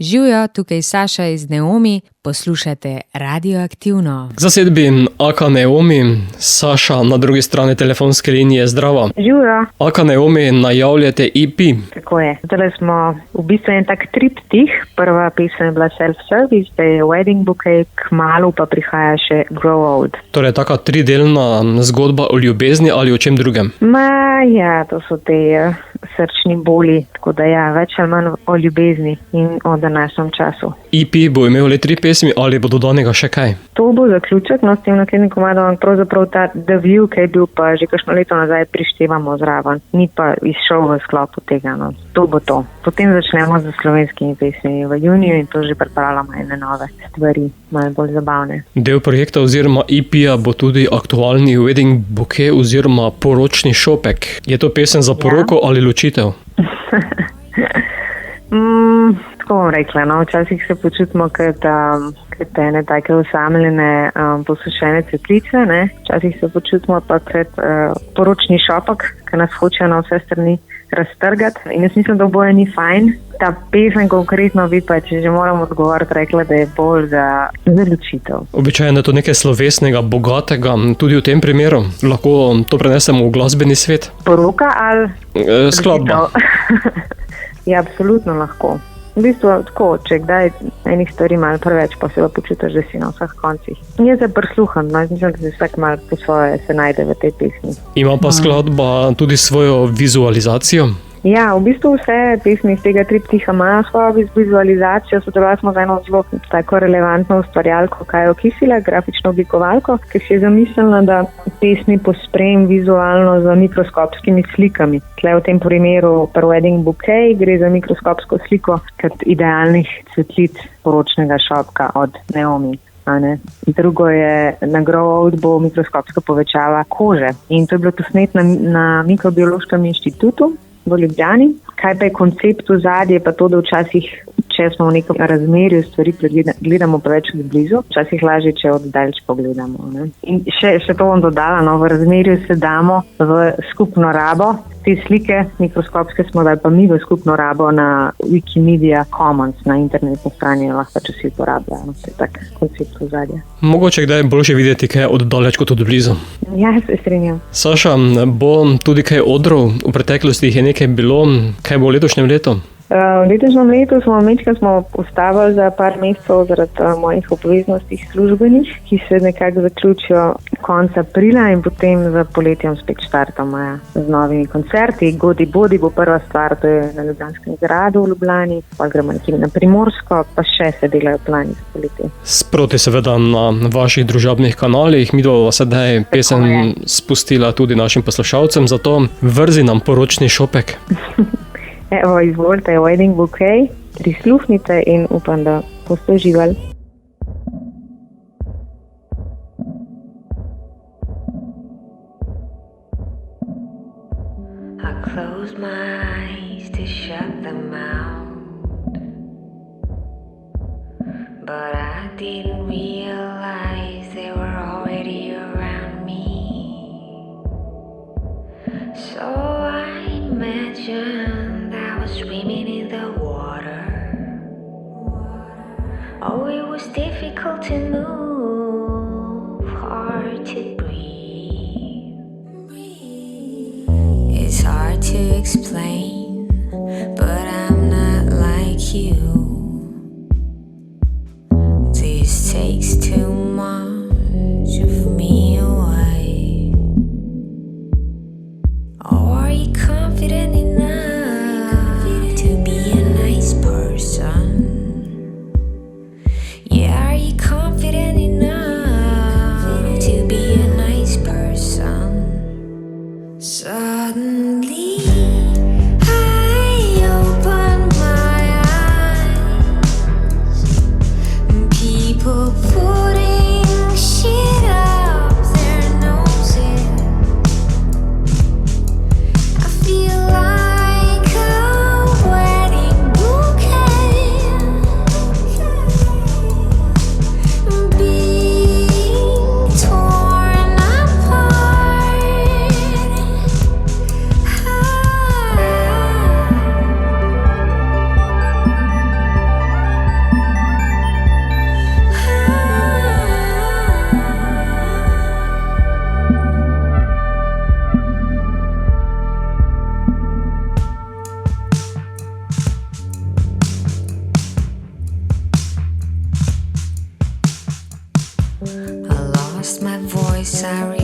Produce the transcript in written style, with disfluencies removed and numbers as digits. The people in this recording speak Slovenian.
Živjo, tukaj Saša iz Neomi, poslušate Radioaktivno. K zasedbi Aka Neomi, Saša na drugi strani telefonske linije, zdravo. Živjo. Aka Neomi, najavljate EP. Tako je. Zdaj smo v bistvu en tak triptih. Prva pesem je bila Self-Service, zdaj je Wedding Bouquet, kmalu pa prihaja še Grow Old. Torej, taka tridelna zgodba o ljubezni ali o čem drugem? Ja, to so te srčni boli, tako da ja, več ali manj o ljubezni in o današnjem času. EP bo imel le 3 pesmi ali bo dodanega še kaj? To bo zaključek, no s tem naslednjim komadom, pravzaprav ta The View, ki je bil pa že kakšno leto nazaj, prištevamo zraven, ni pa izšel v sklopu tega, no. To bo to. Potem začnemo z slovenskimi pesmi v juniju in to že pripravljamo ene nove stvari, malo bolj zabavne. Del projekta oziroma EP-ja bo tudi aktualni Wedding Bouquet oziroma poročni šopek. Je to pesem za poroko ali ločitev? Tako bom rekla, no, včasih se počutimo kot ene take osamljene posušene cvetlice, ne. Včasih se počutimo pa kot poročni šopek, ki nas hoče na vse strani raztrgati. In jaz mislim, da oboje ni fajn. Ta pesem konkretno bi pa, če že moram odgovoriti, rekla, da je bolj za ločitev. Običajno je to nekaj slovesnega, bogatega, tudi v tem primeru. Lahko to prenesemo v glasbeni svet? Poroka ali skladba? Ja, absolutno lahko. V bistvu tako, če kdaj enih stvari malo preveč, pa se pa počutiš, da si na vseh koncih. Je za prisluhan, no, mislim, da se vsak malo po svoje se najde v tej pesmi. Ima pa skladba tudi svojo vizualizacijo? Ja, v bistvu vse pesmi iz tega triptiha imajo svojo vizualizacijo. Sodelovali smo z eno zelo tako relevantno ustvarjalko Kajo Kisila, grafično oblikovalko, ki si je zamislila, da pesmi posprem vizualno z mikroskopskimi slikami. Tle v tem primeru pri Wedding Bouquet gre za mikroskopsko sliko kot idealnih cvetlic poročnega šopka od Neomi. Drugo je na Grow Old bo mikroskopska povečava kože in to je bilo posnet na Mikrobiološkem inštitutu v Ljubljani. Kaj pa je koncept v zadnje, pa to, da včasih, če smo v nekem razmerju stvari gledamo preveč od blizu, včasih lažje, če od daljč pogledamo. Ne? In še to bom dodala, no, v razmerju se damo v skupno rabo. Te slike mikroskopske smo dali pa mi v skupno rabo na Wikimedia Commons, na internetni strani, lahko pa če si uporabljajo. To je tak koncept v zadnje. Mogoče kdaj je boljše videti kaj od daleč kot od blizu. Ja, se strinjam. Saša, bo tudi kaj odrov? V preteklosti jih je nekaj bilo. Kaj bo v letošnjem letu? V letošnjem letu smo ustavili za par mesecev zaradi mojih obveznosti službenih, ki se nekako zaključijo konec aprila in potem za poletjem spet štartamo z novimi koncerti. Godi Bodi bo prva stvar, to je na Ljubljanskem gradu v Ljubljani, pa gremo nekje na Primorsko, pa še se delajo plani za poletje. Sproti seveda na vaših družabnih kanalih, mi bomo sedaj pesem spustila tudi našim poslušalcem, zato vrzi nam poročni šopek. Evo, izvolite, Wedding Bouquet, prisluhnite in upam, da boste uživali. I closed my eyes to shut them out, but I didn't realize they were already around me. So I imagined swimming in the water. Oh, it was difficult to move, hard to breathe. It's hard to explain, but I'm not like you. This takes too much of me away. Oh, are you confident enough to be a nice person? Yeah, are you confident enough to be a nice person? Suddenly I open sorry.